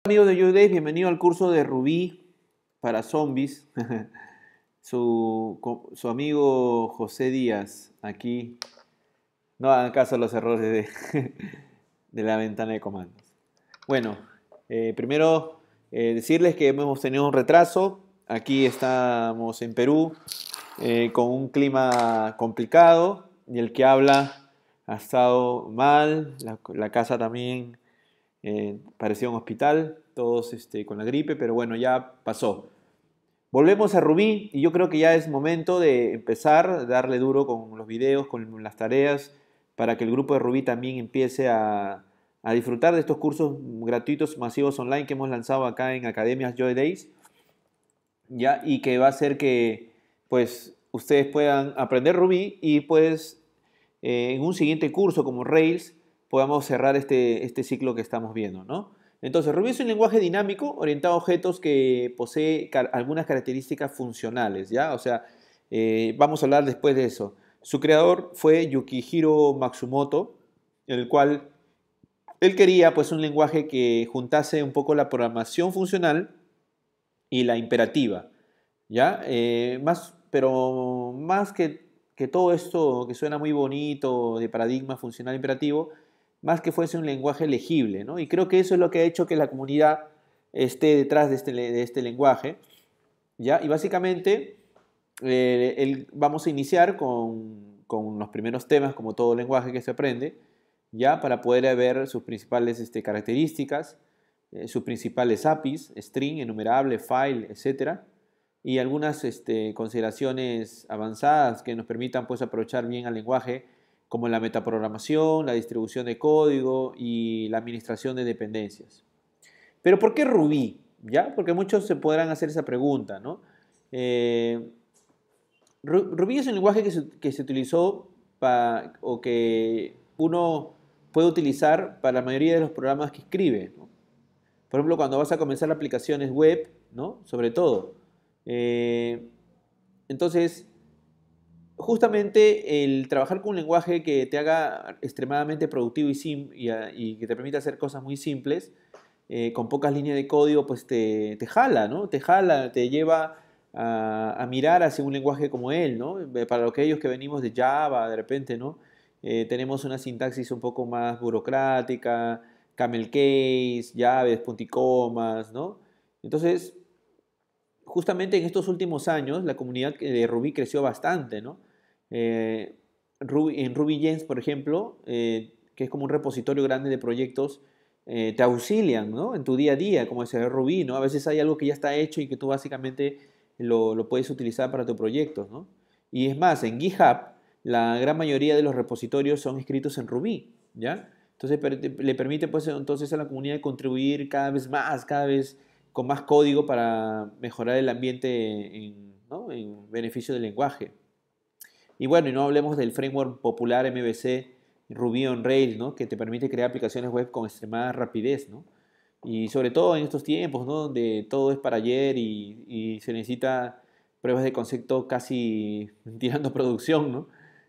Amigos de YouDays, bienvenido al curso de Ruby para zombies. Su amigo José Díaz, aquí. No hagan caso a los errores de la ventana de comandos. Bueno, primero decirles que hemos tenido un retraso. Aquí estamos en Perú con un clima complicado y el que habla ha estado mal. La casa también parecía un hospital, todos con la gripe, pero bueno, ya pasó. Volvemos a Rubí y yo creo que ya es momento de empezar, darle duro con los videos, con las tareas, para que el grupo de Rubí también empiece a disfrutar de estos cursos gratuitos masivos online que hemos lanzado acá en Academias Joy Days, ¿ya? Y que va a hacer que pues ustedes puedan aprender Ruby y pues en un siguiente curso como Rails podamos cerrar este ciclo que estamos viendo, ¿no? Entonces, Ruby es un lenguaje dinámico orientado a objetos que posee algunas características funcionales, ¿ya? O sea, vamos a hablar después de eso. Su creador fue Yukihiro Matsumoto, el cual él quería pues un lenguaje que juntase un poco la programación funcional y la imperativa, ¿ya? Pero más que todo esto que suena muy bonito de paradigma funcional imperativo, más que fuese un lenguaje legible, ¿no? Y creo que eso es lo que ha hecho que la comunidad esté detrás de este lenguaje, ¿ya? Y básicamente vamos a iniciar con los primeros temas, como todo lenguaje que se aprende, ¿ya? Para poder ver sus principales características, sus principales APIs, string, enumerable, file, etcétera, y algunas consideraciones avanzadas que nos permitan pues, aprovechar bien al lenguaje, como la metaprogramación, la distribución de código y la administración de dependencias. Pero ¿por qué Ruby? ¿Ya? Porque muchos se podrán hacer esa pregunta, ¿no? Eh, Ruby es un lenguaje que se utilizó o que uno puede utilizar para la mayoría de los programas que escribe, ¿no? Por ejemplo, cuando vas a comenzar aplicaciones web, ¿no? Sobre todo. Eh, entonces, justamente el trabajar con un lenguaje que te haga extremadamente productivo y que te permita hacer cosas muy simples, con pocas líneas de código, pues te jala, ¿no? Te jala, te lleva a mirar hacia un lenguaje como él, ¿no? Para aquellos que venimos de Java, de repente, ¿no? Tenemos una sintaxis un poco más burocrática, camel case, llaves, punticomas, ¿no? Entonces, justamente en estos últimos años la comunidad de Ruby creció bastante, ¿no? Eh, en RubyGems, por ejemplo, que es como un repositorio grande de proyectos, te auxilian, ¿no? En tu día a día, como es el Ruby, ¿no? A veces hay algo que ya está hecho y que tú básicamente lo puedes utilizar para tu proyecto, ¿no? Y es más, en GitHub, la gran mayoría de los repositorios son escritos en Ruby, ¿ya? Entonces le permite pues entonces a la comunidad contribuir cada vez más, cada vez con más código para mejorar el ambiente ¿no? En beneficio del lenguaje. Y bueno, y no hablemos del framework popular MVC Ruby on Rails, ¿no? Que te permite crear aplicaciones web con extremada rapidez, ¿no? Y sobre todo en estos tiempos, ¿no? Donde todo es para ayer y se necesita pruebas de concepto casi tirando a producción, ¿no?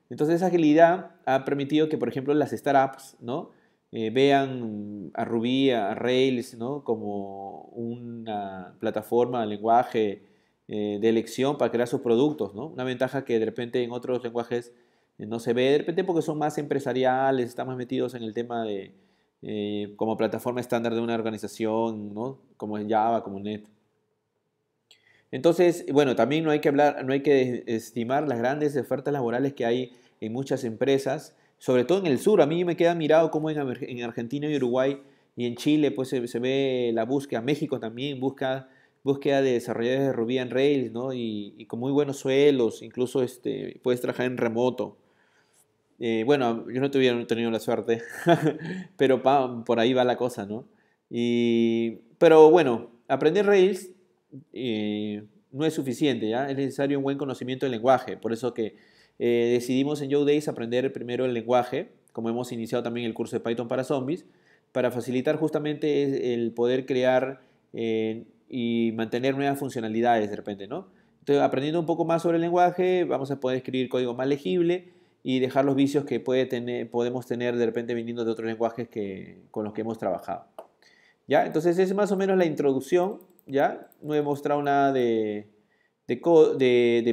Entonces esa agilidad ha permitido que, por ejemplo, las startups, ¿no? Vean a Ruby, a Rails, ¿no? Como una plataforma, lenguaje de elección para crear sus productos, ¿no? Una ventaja que de repente en otros lenguajes no se ve, de repente porque son más empresariales, están más metidos en el tema de como plataforma estándar de una organización, ¿no? Como en Java, como Net. Entonces, bueno, también no hay que estimar las grandes ofertas laborales que hay en muchas empresas, sobre todo en el sur. A mí me queda mirado cómo en Argentina y Uruguay y en Chile pues se ve la búsqueda, México también búsqueda de desarrolladores de Ruby on Rails, ¿no? Y con muy buenos suelos, incluso puedes trabajar en remoto. Bueno, yo no tuviera tenido la suerte, pero por ahí va la cosa, ¿no? Pero bueno, aprender Rails no es suficiente, ¿ya? Es necesario un buen conocimiento del lenguaje. Por eso que decidimos en YouDays aprender primero el lenguaje, como hemos iniciado también el curso de Python para zombies, para facilitar justamente el poder crear y mantener nuevas funcionalidades de repente, ¿no? Entonces, aprendiendo un poco más sobre el lenguaje, vamos a poder escribir código más legible y dejar los vicios que podemos tener de repente viniendo de otros lenguajes con los que hemos trabajado. ¿ya? Entonces es más o menos la introducción, ¿ya? No he mostrado nada de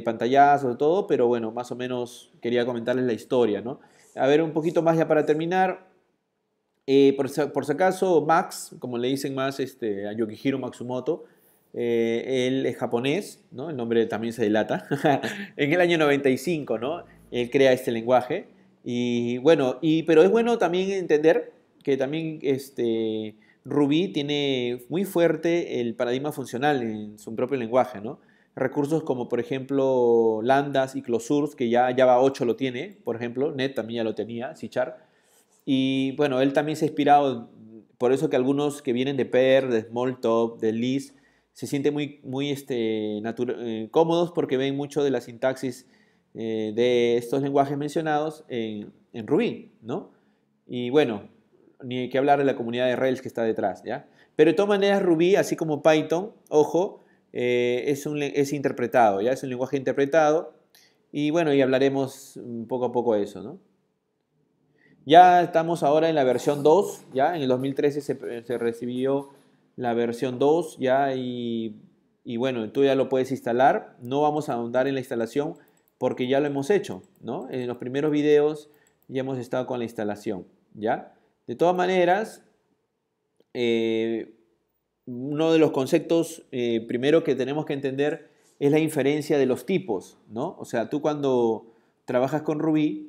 pantallazos, de todo, pero bueno, más o menos quería comentarles la historia, ¿no? A ver, un poquito más ya para terminar. Por si acaso, Max, como le dicen más a Yukihiro Matsumoto, él es japonés, ¿no? El nombre también se delata. En el año 95, ¿no? Él crea este lenguaje. Y bueno, pero es bueno también entender que también Ruby tiene muy fuerte el paradigma funcional en su propio lenguaje, ¿no? Recursos como, por ejemplo, lambdas y closures, que ya Java 8 lo tiene, por ejemplo, Net también ya lo tenía, C Sharp. Y bueno, él también se ha inspirado, por eso que algunos que vienen de Perl, de Smalltalk, de Lisp, se sienten muy cómodos porque ven mucho de la sintaxis de estos lenguajes mencionados en Ruby, ¿no? Y bueno, ni hay que hablar de la comunidad de Rails que está detrás, ¿ya? Pero de todas maneras Ruby, así como Python, ojo, es interpretado, ¿ya? Es un lenguaje interpretado. Y bueno, y hablaremos poco a poco de eso, ¿no? Ya estamos ahora en la versión 2, ya en el 2013 se recibió la versión 2, ya y bueno, tú ya lo puedes instalar. No vamos a ahondar en la instalación porque ya lo hemos hecho, ¿no? En los primeros videos ya hemos estado con la instalación, ¿ya? De todas maneras, eh, uno de los conceptos primero que tenemos que entender es la inferencia de los tipos, ¿no? O sea, tú cuando trabajas con Ruby,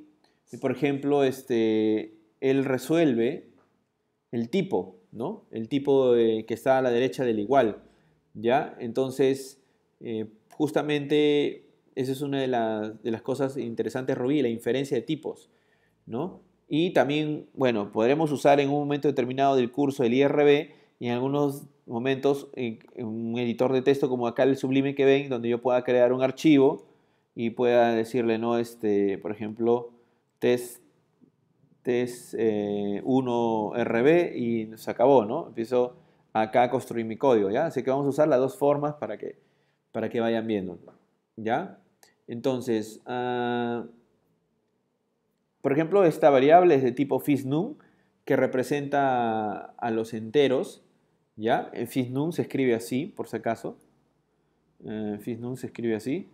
por ejemplo, él resuelve el tipo, ¿no? El tipo que está a la derecha del igual, ¿ya? Entonces, justamente esa es una de las cosas interesantes de Ruby, la inferencia de tipos, ¿no? Y también, bueno, podremos usar en un momento determinado del curso el IRB y en algunos momentos en un editor de texto como acá el Sublime que ven, donde yo pueda crear un archivo y pueda decirle, ¿no? Por ejemplo, test, test 1 RB y se acabó, ¿no? Empiezo acá a construir mi código, ¿ya? Así que vamos a usar las dos formas para que vayan viendo, ¿ya? Entonces, por ejemplo, esta variable es de tipo fisnum, que representa a los enteros, ¿ya? Fisnum se escribe así, por si acaso. Fisnum se escribe así,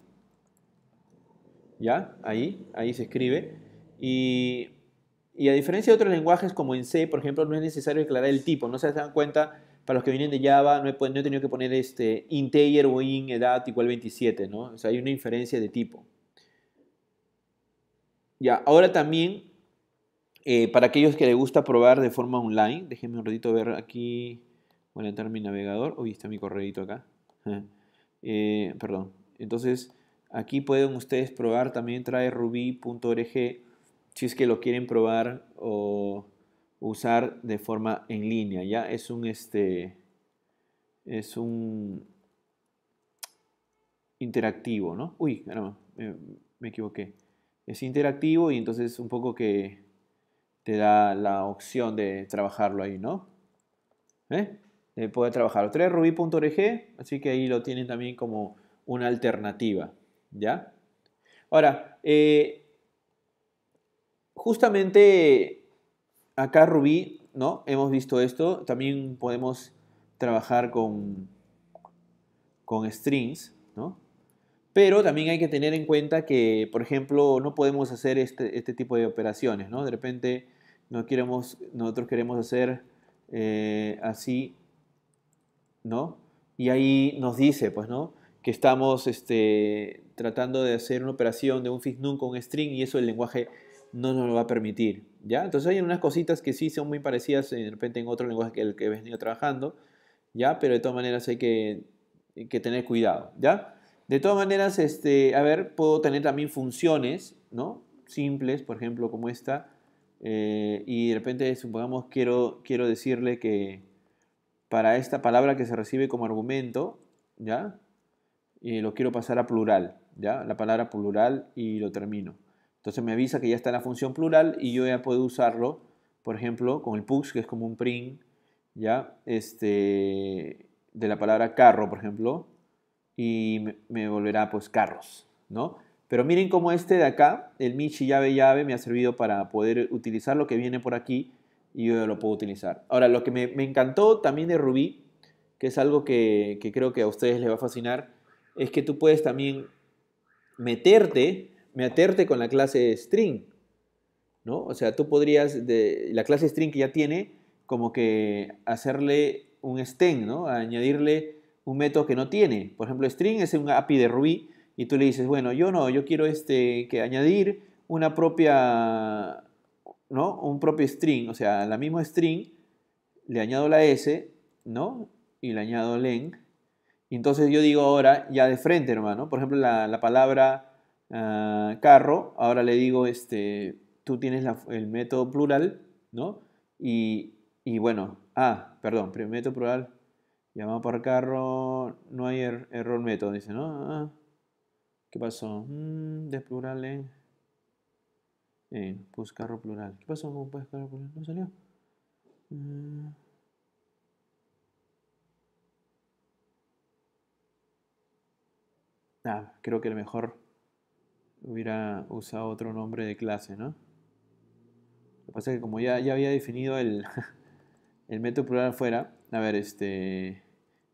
¿ya? Ahí se escribe. Y, y a diferencia de otros lenguajes como en C, por ejemplo, no es necesario declarar el tipo. No se dan cuenta, para los que vienen de Java, no he tenido que poner integer o in edad igual 27, ¿no? O sea, hay una inferencia de tipo. Ya, ahora también para aquellos que les gusta probar de forma online, déjenme un ratito ver aquí, voy a entrar en mi navegador, uy, está mi correíto acá, perdón, entonces aquí pueden ustedes probar, también trae ruby.org, si es que lo quieren probar o usar de forma en línea, ya es un interactivo, ¿no? Uy, caramba, me equivoqué, es interactivo y entonces un poco que te da la opción de trabajarlo ahí, ¿no? De poder trabajarlo. 3 ruby.org, así que ahí lo tienen también como una alternativa, ¿ya? Ahora, justamente acá Ruby, ¿no? Hemos visto esto, también podemos trabajar con strings, ¿no? Pero también hay que tener en cuenta que, por ejemplo, no podemos hacer este tipo de operaciones, ¿no? De repente nosotros queremos hacer así, ¿no? Y ahí nos dice, pues, ¿no? Que estamos tratando de hacer una operación de un fixnum con un string y eso el lenguaje no nos lo va a permitir, ¿ya? Entonces hay unas cositas que sí son muy parecidas de repente en otro lenguaje que el que he venido trabajando, ¿ya? Pero de todas maneras hay que tener cuidado, ¿ya? De todas maneras, a ver, puedo tener también funciones, ¿no? Simples, por ejemplo, como esta, y de repente, supongamos, quiero decirle que para esta palabra que se recibe como argumento, ¿ya? Y lo quiero pasar a plural, ¿ya? La palabra plural y lo termino. Entonces me avisa que ya está la función plural y yo ya puedo usarlo, por ejemplo, con el push, que es como un print, ¿ya? De la palabra carro, por ejemplo, y me volverá pues carros, ¿no? Pero miren cómo este de acá, el Michi llave llave, me ha servido para poder utilizar lo que viene por aquí y yo lo puedo utilizar. Ahora, lo que me encantó también de Ruby, que es algo que creo que a ustedes les va a fascinar, es que tú puedes también meterte con la clase string, ¿no? O sea, tú podrías, de la clase string que ya tiene, como que hacerle un extend, ¿no? Añadirle un método que no tiene. Por ejemplo, string es un API de Ruby y tú le dices, bueno, yo no, yo quiero que añadir una propia, ¿no? Un propio string, o sea, la misma string, le añado la S, ¿no? Y le añado len. Y entonces yo digo ahora, ya de frente, hermano, por ejemplo, la palabra carro, ahora le digo, tú tienes el método plural, ¿no? Y bueno, perdón, primer método plural, llamado por carro, no hay error método, dice, ¿no? ¿Qué pasó? De plural pues carro plural. ¿Qué pasó con pues carro plural? ¿No salió? Mm, creo que a lo mejor hubiera usado otro nombre de clase, ¿no? Lo que pasa es que como ya había definido el método plural afuera, a ver,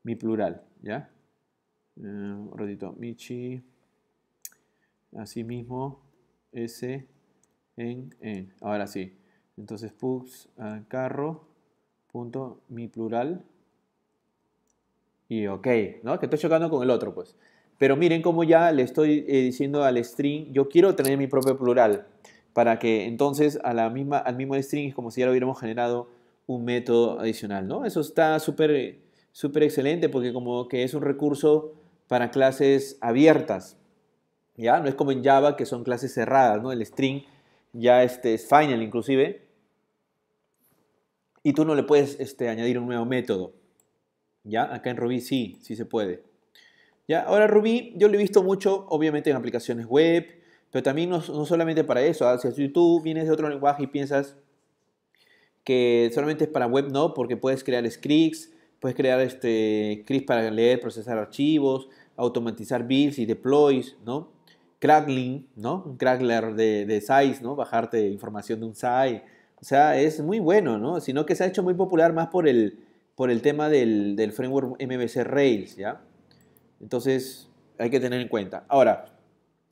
mi plural, ¿ya? Un ratito, Michi, así mismo, S, en. Ahora sí. Entonces, pugs, carro, punto, mi plural, y ok, ¿no? Que estoy chocando con el otro, pues. Pero miren cómo ya le estoy diciendo al string, yo quiero tener mi propio plural, para que entonces al mismo string es como si ya lo hubiéramos generado un método adicional, ¿no? Eso está súper excelente porque como que es un recurso para clases abiertas, ¿ya? No es como en Java que son clases cerradas, ¿no? El string ya es final inclusive, y tú no le puedes añadir un nuevo método, ¿ya? Acá en Ruby sí se puede. ¿Ya? Ahora Ruby yo lo he visto mucho, obviamente en aplicaciones web, pero también no solamente para eso. Si tú vienes de otro lenguaje y piensas que solamente es para web, no, porque puedes crear scripts, puedes crear scripts para leer, procesar archivos, automatizar builds y deploys, ¿no? Crackling, ¿no? Un crackler de size, ¿no? Bajarte información de un site. O sea, es muy bueno, ¿no? Sino que se ha hecho muy popular más por el tema del framework MVC Rails, ¿ya? Entonces, hay que tener en cuenta. Ahora,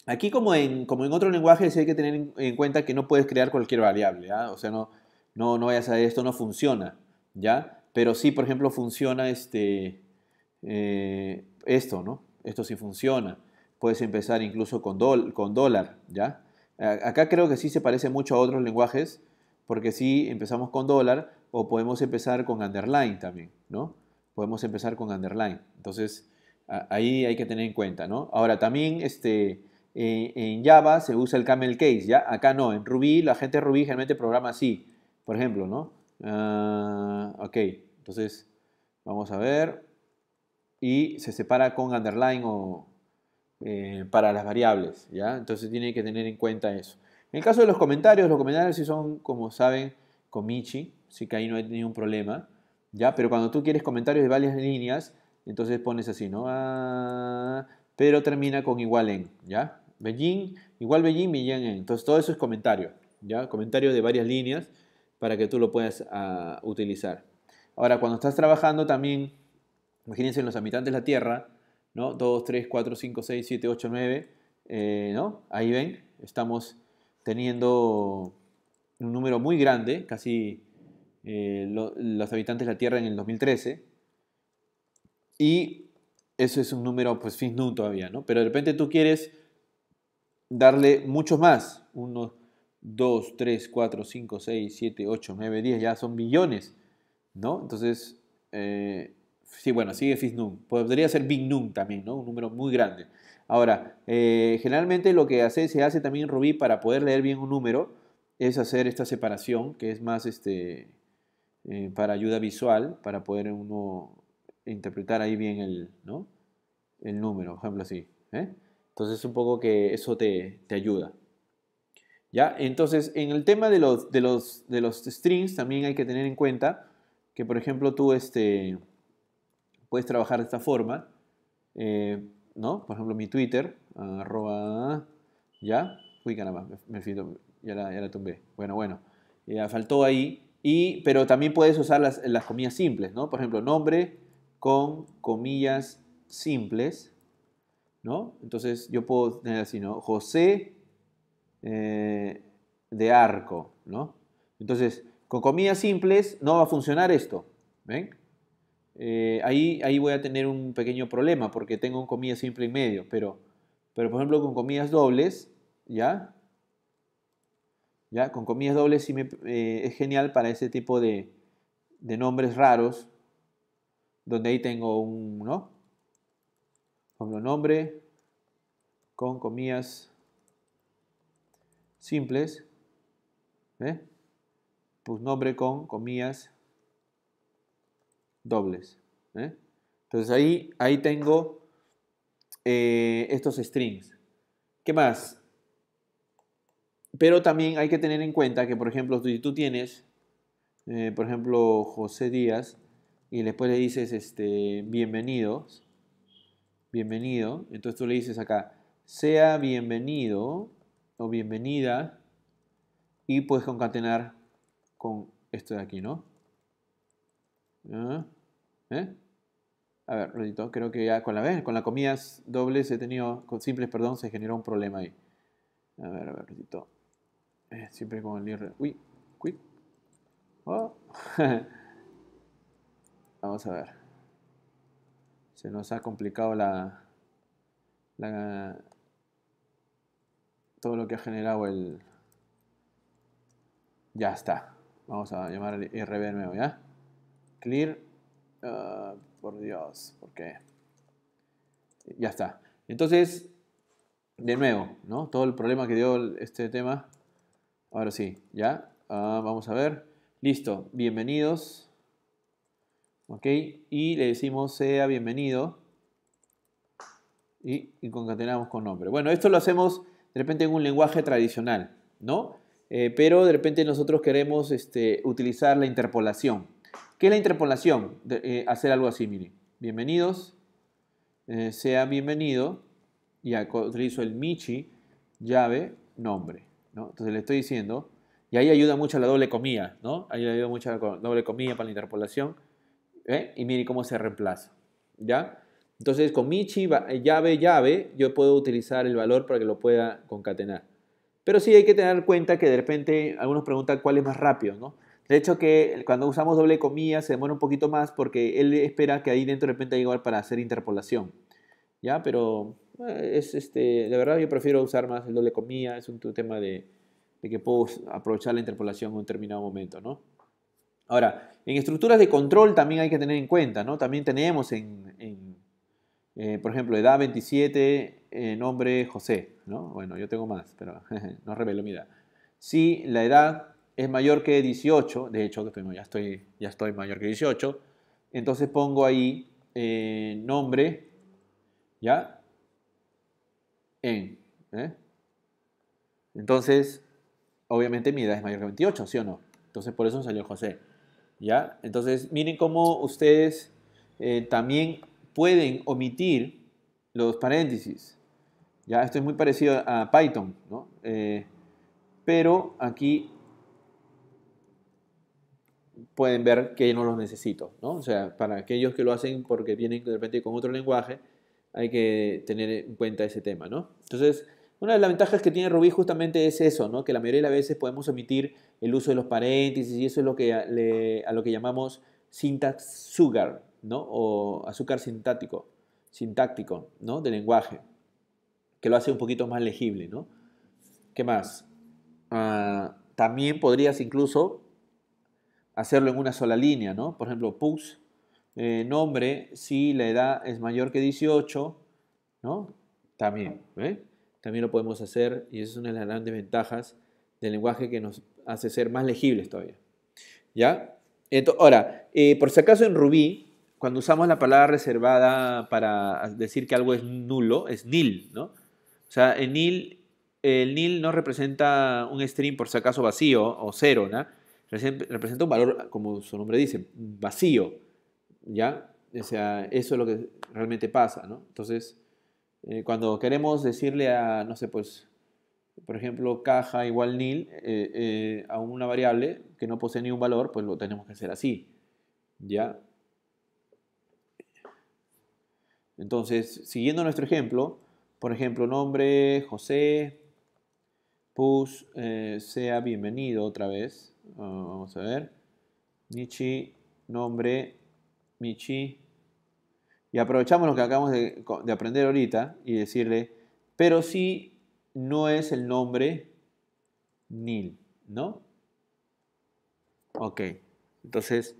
aquí como en otro lenguaje, sí hay que tener en cuenta que no puedes crear cualquier variable, ¿ya? O sea, no vayas a ver, esto no funciona, ¿ya? Pero sí, por ejemplo, funciona esto, ¿no? Esto sí funciona. Puedes empezar incluso con dólar, ¿ya? Acá creo que sí se parece mucho a otros lenguajes, porque sí empezamos con dólar o podemos empezar con underline también, ¿no? Podemos empezar con underline. Entonces, ahí hay que tener en cuenta, ¿no? Ahora, también en Java se usa el camel case, ¿ya? Acá no, en Ruby, la gente de Ruby generalmente programa así, por ejemplo, ¿no? Ok, entonces vamos a ver. Y se separa con underline para las variables, ¿ya? Entonces tiene que tener en cuenta eso. En el caso de los comentarios sí son, como saben, con Michi, así que ahí no hay ningún problema, ¿ya? Pero cuando tú quieres comentarios de varias líneas, entonces pones así, ¿no? Pero termina con igual en, ¿ya? Beijing, igual Beijing, Beijing en. Entonces todo eso es comentario, ¿ya? Comentario de varias líneas para que tú lo puedas utilizar. Ahora, cuando estás trabajando también, imagínense los habitantes de la Tierra, ¿no? 2, 3, 4, 5, 6, 7, 8, 9, ¿no? Ahí ven, estamos teniendo un número muy grande, casi los habitantes de la Tierra en el 2013, y eso es un número, pues, fin nun todavía, ¿no? Pero de repente tú quieres darle muchos más, 1, 2, 3, 4, 5, 6, 7, 8, 9, 10, ya son billones, ¿no? Entonces, sí, bueno, sigue Fisnum. Podría ser Big Num también, ¿no? Un número muy grande. Ahora, generalmente lo que se hace también en Ruby para poder leer bien un número es hacer esta separación, que es más para ayuda visual, para poder uno interpretar ahí bien ¿no? El número, por ejemplo así. Entonces, un poco que eso te ayuda. ¿Ya? Entonces, en el tema de los strings también hay que tener en cuenta que, por ejemplo, tú puedes trabajar de esta forma, ¿no? Por ejemplo, mi Twitter, ¿ya? Uy, caramba, ya la tumbé. Bueno, ya faltó ahí. Pero también puedes usar las comillas simples, ¿no? Por ejemplo, nombre con comillas simples, ¿no? Entonces yo puedo tener así, ¿no? José de Arco, ¿no? Entonces, con comillas simples no va a funcionar esto, ¿ven? Ahí voy a tener un pequeño problema porque tengo un comilla simple en medio, pero por ejemplo con comillas dobles, ¿ya? ¿Ya? Con comillas dobles sí es genial para ese tipo de nombres raros, donde ahí tengo un, ¿no? Pongo nombre con comillas simples, ¿eh? Pues nombre con comillas dobles, ¿eh? Entonces ahí tengo estos strings. ¿Qué más? Pero también hay que tener en cuenta que, por ejemplo, si tú tienes, por ejemplo, José Díaz, y después le dices bienvenidos, bienvenido, entonces tú le dices acá, sea bienvenido o bienvenida, y puedes concatenar con esto de aquí, ¿no? ¿Ah? ¿Eh? A ver, Rodito, creo que ya con la comillas dobles he tenido, con simples, perdón, se generó un problema ahí. A ver, Rodito. Siempre con el IR. Uy, quick. Oh. Vamos a ver. Se nos ha complicado la- todo lo que ha generado el... Ya está. Vamos a llamar al IRB de nuevo, ¿ya? Clear. Por Dios, ¿por qué? Ya está. Entonces, de nuevo, ¿no? Todo el problema que dio este tema. Ahora sí, ¿ya? Vamos a ver. Listo. Bienvenidos. ¿Ok? Y le decimos sea bienvenido. Y concatenamos con nombre. Bueno, esto lo hacemos de repente en un lenguaje tradicional, ¿no? Pero de repente nosotros queremos utilizar la interpolación. ¿Qué es la interpolación? Hacer algo así, miren. Bienvenidos, sea bienvenido, y utilizo el Michi, llave, nombre, ¿no? Entonces le estoy diciendo, y ahí ayuda mucho la doble comilla, ¿no? Ahí ayuda mucho la doble comilla para la interpolación, y miren cómo se reemplaza, ¿ya? Entonces con Michi, llave, llave, yo puedo utilizar el valor para que lo pueda concatenar. Pero sí hay que tener en cuenta que de repente algunos preguntan cuál es más rápido, ¿no? De hecho que cuando usamos doble comilla se demora un poquito más porque él espera que ahí dentro de repente haya igual para hacer interpolación, ¿ya? Pero de verdad yo prefiero usar más el doble comilla, es un tema de que puedo aprovechar la interpolación en un determinado momento, ¿no? Ahora, en estructuras de control también hay que tener en cuenta, ¿no? También tenemos por ejemplo, edad 27, nombre José, ¿no? Bueno, yo tengo más, pero no revelo mi edad. Si la edad es mayor que 18, de hecho, ya estoy mayor que 18, entonces pongo ahí nombre, ¿ya? En, ¿eh? Entonces, obviamente mi edad es mayor que 28, ¿sí o no? Entonces, por eso salió José. ¿Ya? Entonces, miren cómo ustedes también pueden omitir los paréntesis. ¿Ya? Esto es muy parecido a Python, ¿no? Pero aquí pueden ver que no los necesito, ¿no? O sea, para aquellos que lo hacen porque vienen de repente con otro lenguaje, hay que tener en cuenta ese tema, ¿no? Entonces, una de las ventajas que tiene Ruby justamente es eso, ¿no? Que la mayoría de las veces podemos omitir el uso de los paréntesis y eso es lo que a lo que llamamos syntax sugar, ¿no? O azúcar sintáctico, ¿no? Del lenguaje, que lo hace un poquito más legible, ¿no? ¿Qué más? También podrías incluso hacerlo en una sola línea, ¿no? Por ejemplo, push nombre, si la edad es mayor que 18, ¿no? También, ¿eh? También lo podemos hacer y esa es una de las grandes ventajas del lenguaje que nos hace ser más legibles todavía, ¿ya? Ahora, por si acaso en Ruby, cuando usamos la palabra reservada para decir que algo es nulo, es nil, ¿no? O sea, el nil no representa un string por si acaso vacío o cero, ¿no? Representa un valor, como su nombre dice, vacío, ¿ya? O sea, eso es lo que realmente pasa, ¿no? Entonces, cuando queremos decirle a, no sé, pues, por ejemplo, caja igual nil a una variable que no posee ni un valor, pues lo tenemos que hacer así. ¿Ya? Entonces, siguiendo nuestro ejemplo, por ejemplo, nombre José, pus sea bienvenido otra vez. Vamos a ver. Michi, nombre, Michi. Y aprovechamos lo que acabamos de aprender ahorita y decirle, pero si no es el nombre Nil, ¿no? Ok. Entonces,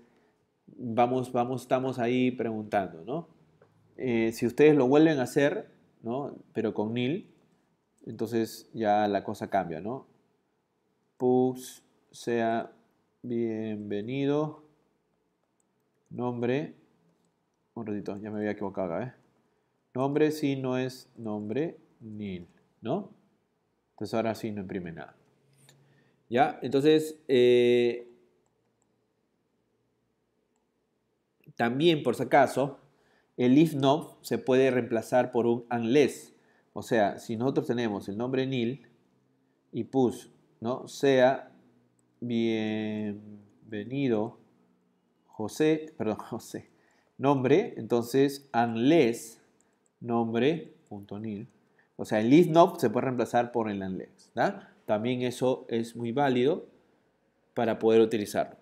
estamos ahí preguntando, ¿no? Si ustedes lo vuelven a hacer, ¿no? Pero con Nil, entonces ya la cosa cambia, ¿no? Pus sea bienvenido, nombre, un ratito, ya me había equivocado acá, ¿eh? Nombre si no es nombre nil, ¿no? Entonces ahora sí no imprime nada. ¿Ya? Entonces, también por si acaso, el if not se puede reemplazar por un unless. O sea, si nosotros tenemos el nombre nil y pus, ¿no? Sea bienvenido José, perdón, José, nombre, entonces unless nombre.nil. O sea, el if not se puede reemplazar por el unless. ¿Da? También eso es muy válido para poder utilizarlo.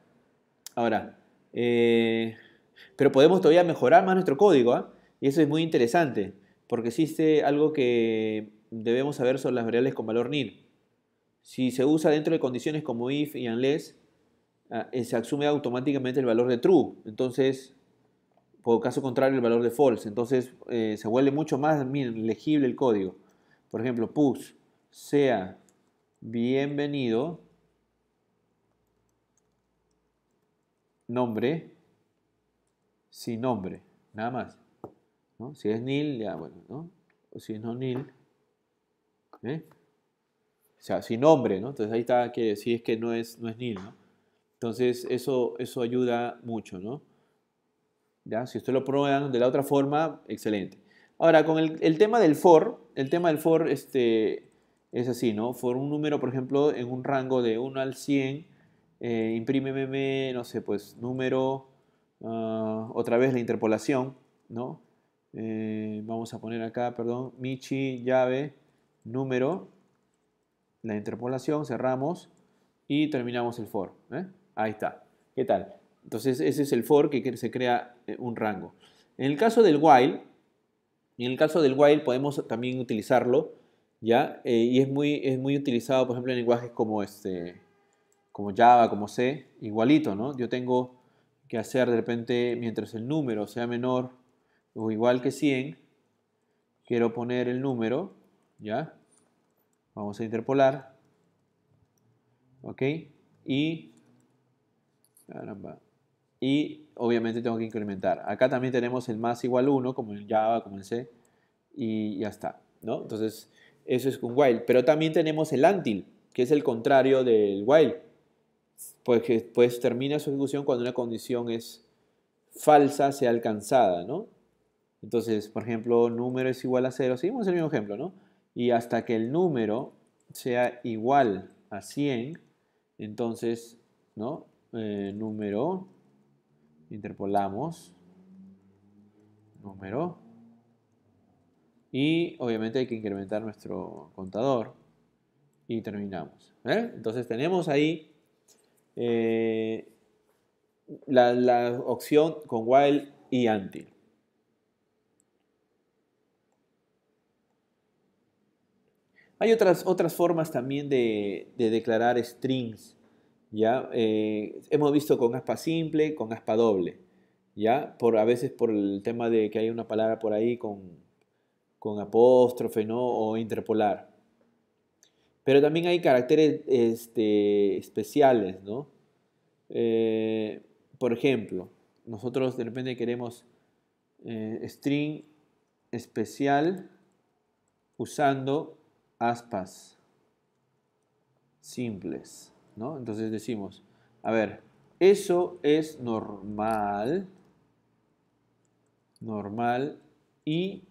Ahora, pero podemos todavía mejorar más nuestro código, ¿eh? Y eso es muy interesante, porque existe algo que debemos saber sobre las variables con valor nil. Si se usa dentro de condiciones como if y unless, se asume automáticamente el valor de true. Entonces, por caso contrario, el valor de false. Entonces, se vuelve mucho más legible el código. Por ejemplo, push sea bienvenido, nombre, sin nombre, nada más, ¿no? Si es nil, ya bueno, ¿no? O si es no nil, ¿eh? O sea, sin nombre, ¿no? Entonces ahí está que si es que no es nil, ¿no? Entonces eso ayuda mucho, ¿no? ¿Ya? Si usted lo prueban de la otra forma, excelente. Ahora, con el tema del for, es así, ¿no? For un número, por ejemplo, en un rango de 1 al 100, imprímeme, no sé, pues número, otra vez la interpolación, ¿no? Vamos a poner acá, perdón, Michi, llave, número, la interpolación, cerramos y terminamos el for. Ahí está. ¿Qué tal? Entonces ese es el for que se crea un rango. En el caso del while podemos también utilizarlo, ¿ya? Y es muy utilizado, por ejemplo, en lenguajes como Java, como C, igualito, ¿no? Yo tengo que hacer de repente, mientras el número sea menor o igual que 100, quiero poner el número, ¿ya? Vamos a interpolar, ¿ok? Y, caramba, y obviamente tengo que incrementar. Acá también tenemos el más igual 1, como en Java, como en C, y ya está, ¿no? Entonces, eso es con while. Pero también tenemos el until, que es el contrario del while, pues termina su ejecución cuando una condición es falsa, sea alcanzada, ¿no? Entonces, por ejemplo, número es igual a 0, seguimos el mismo ejemplo, ¿no? Y hasta que el número sea igual a 100, entonces, ¿no? Número, interpolamos, número, y obviamente hay que incrementar nuestro contador y terminamos. Entonces tenemos ahí la opción con while y until. Hay otras formas también de declarar strings, ¿ya? Hemos visto con aspa simple, con aspa doble, ¿ya? A veces por el tema de que hay una palabra por ahí con apóstrofe, ¿no? O interpolar. Pero también hay caracteres especiales, ¿no? Por ejemplo, nosotros de repente queremos string especial usando aspas simples, ¿no? Entonces decimos, a ver, eso es normal y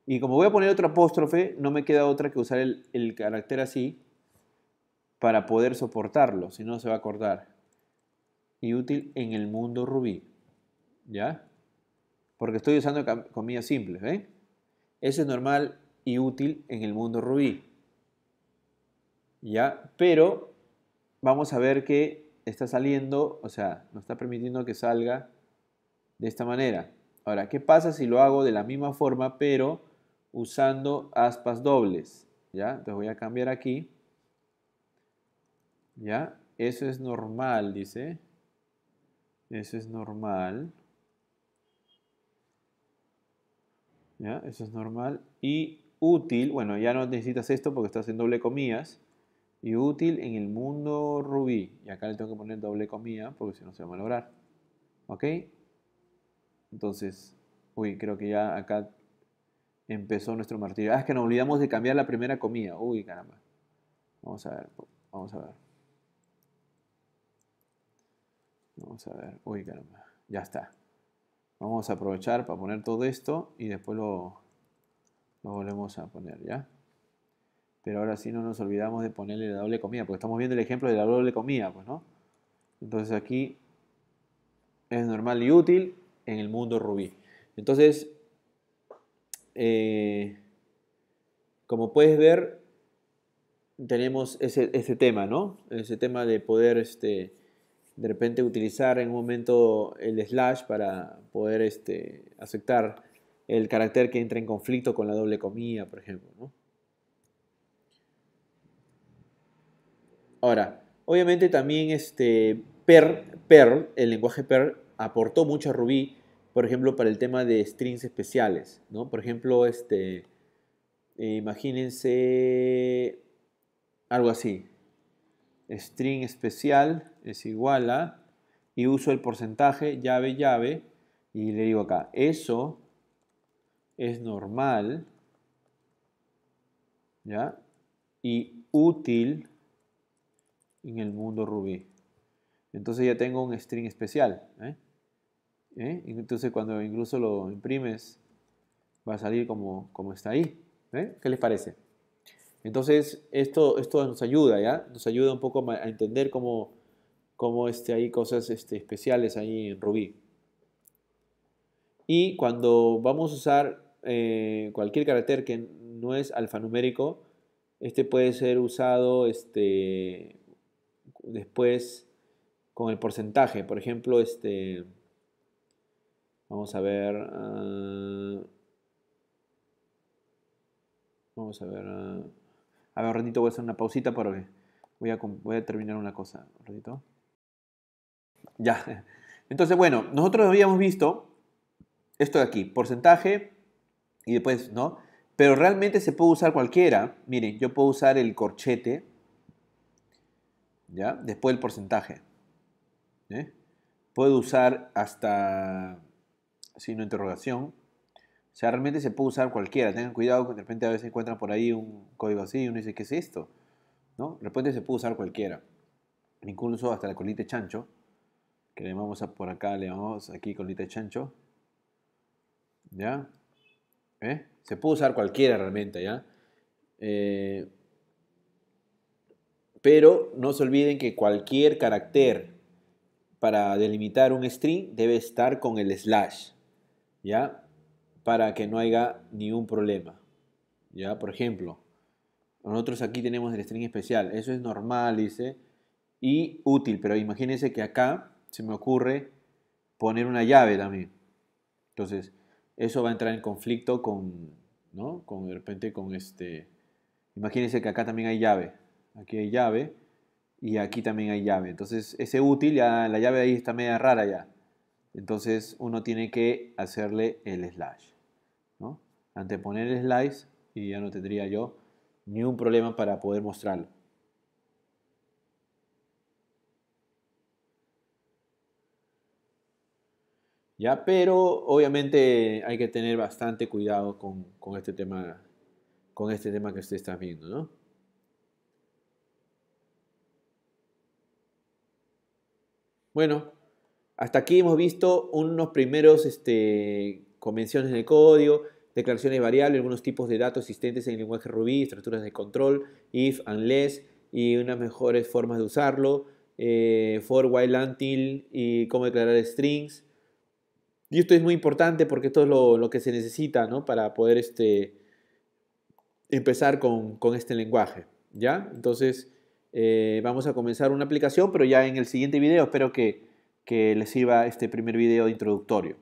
Y como voy a poner otro apóstrofe, no me queda otra que usar el carácter así para poder soportarlo, si no se va a acordar. Y útil en el mundo rubí, ¿ya? Porque estoy usando comillas simples, ¿ven? Eso es normal y útil en el mundo rubí, ¿ya? Pero vamos a ver que está saliendo, o sea, nos está permitiendo que salga de esta manera. Ahora, ¿qué pasa si lo hago de la misma forma, pero usando aspas dobles? ¿Ya? Entonces voy a cambiar aquí. ¿Ya? Eso es normal, dice. Eso es normal. ¿Ya? Eso es normal. Y útil, bueno, ya no necesitas esto porque estás en doble comillas. Y útil en el mundo rubí. Y acá le tengo que poner doble comilla porque si no se va a malograr. ¿Ok? Entonces, uy, creo que ya acá empezó nuestro martirio. Ah, es que nos olvidamos de cambiar la primera comilla. Uy, caramba. Vamos a ver, vamos a ver. Vamos a ver. Uy, caramba. Ya está. Vamos a aprovechar para poner todo esto y después lo volvemos a poner, ¿ya? Pero ahora sí no nos olvidamos de ponerle la doble comilla, porque estamos viendo el ejemplo de la doble comilla, pues, ¿no? Entonces aquí es normal y útil en el mundo rubí. Entonces, eh, como puedes ver, tenemos ese tema, ¿no? Ese tema de poder, de repente utilizar en un momento el slash para poder, aceptar el carácter que entra en conflicto con la doble comilla, por ejemplo, ¿no? Ahora, obviamente también Perl, el lenguaje Perl, aportó mucho a Ruby, por ejemplo, para el tema de strings especiales, ¿no? Por ejemplo, imagínense algo así. String especial es igual a, y uso el porcentaje llave, llave, y le digo acá, eso es normal, ¿ya? Y útil en el mundo Ruby. Entonces ya tengo un string especial, ¿eh? Entonces cuando incluso lo imprimes va a salir como está ahí. ¿Qué les parece? Entonces esto nos ayuda, ¿ya? Nos ayuda un poco a entender cómo hay cosas especiales ahí en Ruby. Y cuando vamos a usar cualquier carácter que no es alfanumérico, este puede ser usado después con el porcentaje. Por ejemplo, vamos a ver. Vamos a ver. A ver, un ratito voy a hacer una pausita porque voy a terminar una cosa. Un ratito. Ya. Entonces, bueno, nosotros habíamos visto esto de aquí, porcentaje y después, ¿no? Pero realmente se puede usar cualquiera. Miren, yo puedo usar el corchete, ¿ya? Después el porcentaje. ¿Eh? Puedo usar hasta signo de interrogación. O sea, realmente se puede usar cualquiera. Tengan cuidado, que de repente a veces encuentran por ahí un código así y uno dice, ¿qué es esto? ¿No? De repente se puede usar cualquiera. Incluso hasta la colita de chancho, que le llamamos por acá, le llamamos aquí colita de chancho. ¿Ya? Se puede usar cualquiera realmente, ¿ya? Eh, pero no se olviden que cualquier carácter para delimitar un string debe estar con el slash, ¿ya? Para que no haya ningún problema, ¿ya? Por ejemplo, nosotros aquí tenemos el string especial, eso es normal, dice, y útil, pero imagínense que acá se me ocurre poner una llave también. Entonces, eso va a entrar en conflicto con, ¿no? Con de repente con imagínense que acá también hay llave, aquí hay llave y aquí también hay llave. Entonces, ese útil, ya, la llave ahí está media rara ya. Entonces, uno tiene que hacerle el slash, ¿no? Anteponer el slash y ya no tendría yo ni un problema para poder mostrarlo. ¿Ya? Pero obviamente hay que tener bastante cuidado con este tema que usted está viendo, ¿no? Bueno, hasta aquí hemos visto unos primeros convenciones de código. declaraciones de variables, algunos tipos de datos existentes en el lenguaje Ruby, estructuras de control, if, unless y unas mejores formas de usarlo, for, while, until y cómo declarar strings. Y esto es muy importante porque esto es lo que se necesita, ¿no? Para poder empezar con este lenguaje, ¿ya? Entonces, vamos a comenzar una aplicación, pero ya en el siguiente video espero que les sirva este primer video introductorio.